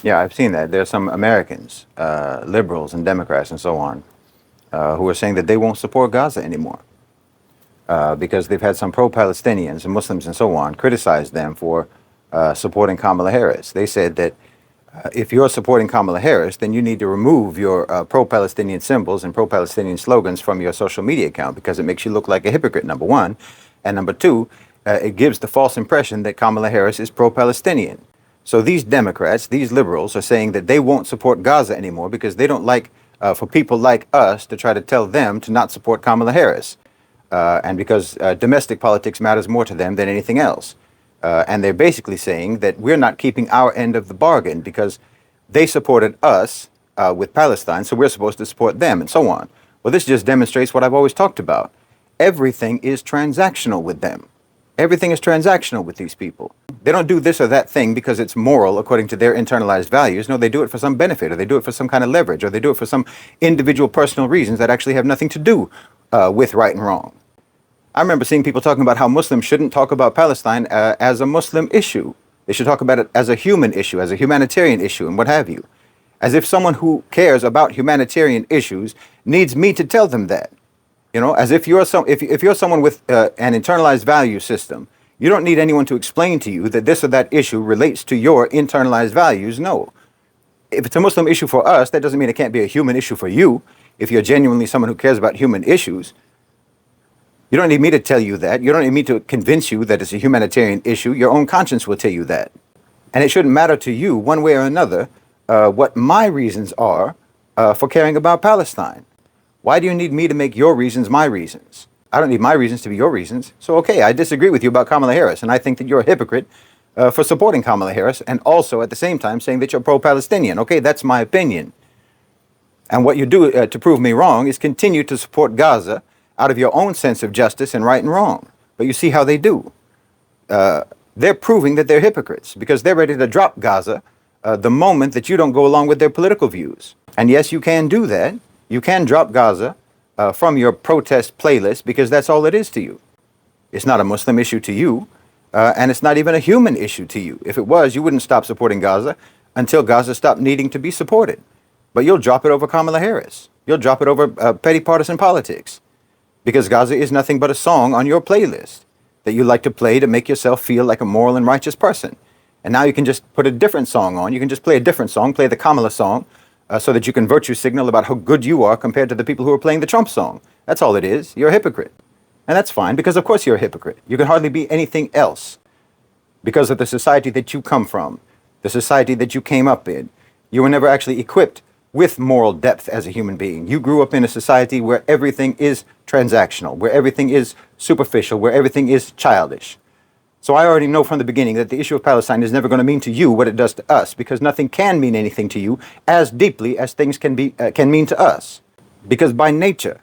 Yeah, I've seen that. There are some Americans, liberals and Democrats and so on, who are saying that they won't support Gaza anymore because they've had some pro-Palestinians and Muslims and so on criticize them for supporting Kamala Harris. They said that if you're supporting Kamala Harris, then you need to remove your pro-Palestinian symbols and pro-Palestinian slogans from your social media account because it makes you look like a hypocrite, number one. And number two, it gives the false impression that Kamala Harris is pro-Palestinian. So these Democrats, these liberals, are saying that they won't support Gaza anymore because they don't like for people like us to try to tell them to not support Kamala Harris. And because domestic politics matters more to them than anything else. And they're basically saying that we're not keeping our end of the bargain because they supported us with Palestine, so we're supposed to support them and so on. Well, this just demonstrates what I've always talked about. Everything is transactional with them. Everything is transactional with these people. They don't do this or that thing because it's moral according to their internalized values. No, they do it for some benefit, or they do it for some kind of leverage, or they do it for some individual personal reasons that actually have nothing to do with right and wrong. I remember seeing people talking about how Muslims shouldn't talk about Palestine as a Muslim issue. They should talk about it as a human issue, as a humanitarian issue, and what have you. As if someone who cares about humanitarian issues needs me to tell them that. You know, as if you're if you're someone with an internalized value system, you don't need anyone to explain to you that this or that issue relates to your internalized values. No. If it's a Muslim issue for us, that doesn't mean it can't be a human issue for you. If you're genuinely someone who cares about human issues, you don't need me to tell you that. You don't need me to convince you that it's a humanitarian issue. Your own conscience will tell you that. And it shouldn't matter to you one way or another what my reasons are for caring about Palestine. Why do you need me to make your reasons my reasons? I don't need my reasons to be your reasons. So, okay, I disagree with you about Kamala Harris, and I think that you're a hypocrite for supporting Kamala Harris and also at the same time saying that you're pro-Palestinian. Okay, that's my opinion. And what you do to prove me wrong is continue to support Gaza out of your own sense of justice and right and wrong. But you see how they do. They're proving that they're hypocrites because they're ready to drop Gaza the moment that you don't go along with their political views. And yes, you can do that. You can drop Gaza from your protest playlist because that's all it is to you. It's not a Muslim issue to you, and it's not even a human issue to you. If it was, you wouldn't stop supporting Gaza until Gaza stopped needing to be supported. But you'll drop it over Kamala Harris. You'll drop it over petty partisan politics because Gaza is nothing but a song on your playlist that you like to play to make yourself feel like a moral and righteous person. And now you can just put a different song on. You can just play a different song, play the Kamala song, so that you can virtue signal about how good you are compared to the people who are playing the Trump song. That's all it is. You're a hypocrite. And that's fine, because of course you're a hypocrite. You can hardly be anything else because of the society that you come from, the society that you came up in. You were never actually equipped with moral depth as a human being. You grew up in a society where everything is transactional, where everything is superficial, where everything is childish. So I already know from the beginning that the issue of Palestine is never going to mean to you what it does to us, because nothing can mean anything to you as deeply as things can mean to us. Because by nature,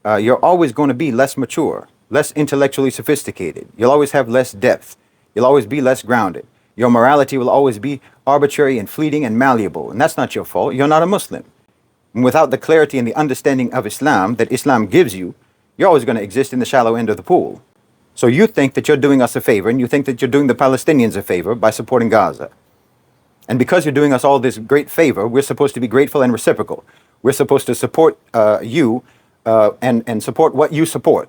you're always going to be less mature, less intellectually sophisticated. You'll always have less depth. You'll always be less grounded. Your morality will always be arbitrary and fleeting and malleable. And that's not your fault. You're not a Muslim. And without the clarity and the understanding of Islam that Islam gives you, you're always going to exist in the shallow end of the pool. So you think that you're doing us a favor, and you think that you're doing the Palestinians a favor by supporting Gaza. And because you're doing us all this great favor, we're supposed to be grateful and reciprocal. We're supposed to support you and support what you support.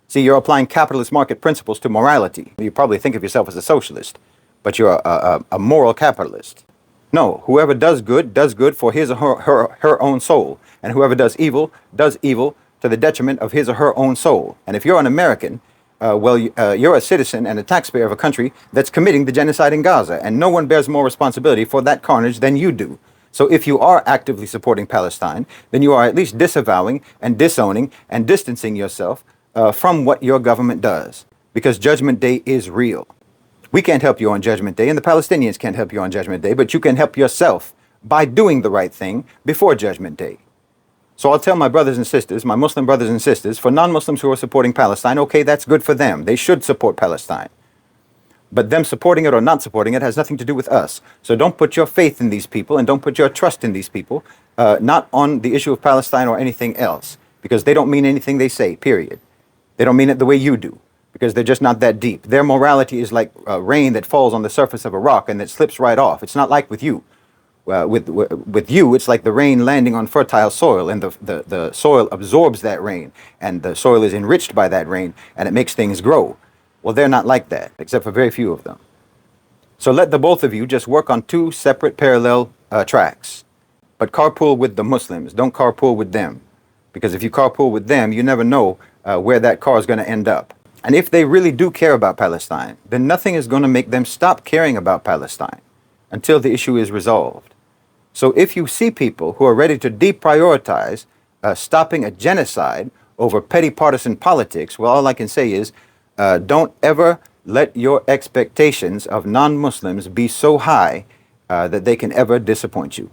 See, you're applying capitalist market principles to morality. You probably think of yourself as a socialist, but you're a moral capitalist. No, whoever does good for his or her own soul. And whoever does evil to the detriment of his or her own soul. And if you're an American, you're a citizen and a taxpayer of a country that's committing the genocide in Gaza, and no one bears more responsibility for that carnage than you do. So if you are actively supporting Palestine, then you are at least disavowing and disowning and distancing yourself from what your government does, because Judgment Day is real. We can't help you on Judgment Day, and the Palestinians can't help you on Judgment Day, but you can help yourself by doing the right thing before Judgment Day. So I'll tell my brothers and sisters, my Muslim brothers and sisters, for non-Muslims who are supporting Palestine, okay, that's good for them. They should support Palestine. But them supporting it or not supporting it has nothing to do with us. So don't put your faith in these people and don't put your trust in these people, not on the issue of Palestine or anything else, because they don't mean anything they say, period. They don't mean it the way you do, because they're just not that deep. Their morality is like rain that falls on the surface of a rock and that slips right off. It's not like with you. With you, it's like the rain landing on fertile soil, and the soil absorbs that rain, and the soil is enriched by that rain, and it makes things grow. Well, they're not like that, except for very few of them. So let the both of you just work on two separate parallel tracks. But carpool with the Muslims. Don't carpool with them. Because if you carpool with them, you never know where that car is going to end up. And if they really do care about Palestine, then nothing is going to make them stop caring about Palestine until the issue is resolved. So if you see people who are ready to deprioritize stopping a genocide over petty partisan politics, well, all I can say is don't ever let your expectations of non-Muslims be so high that they can ever disappoint you.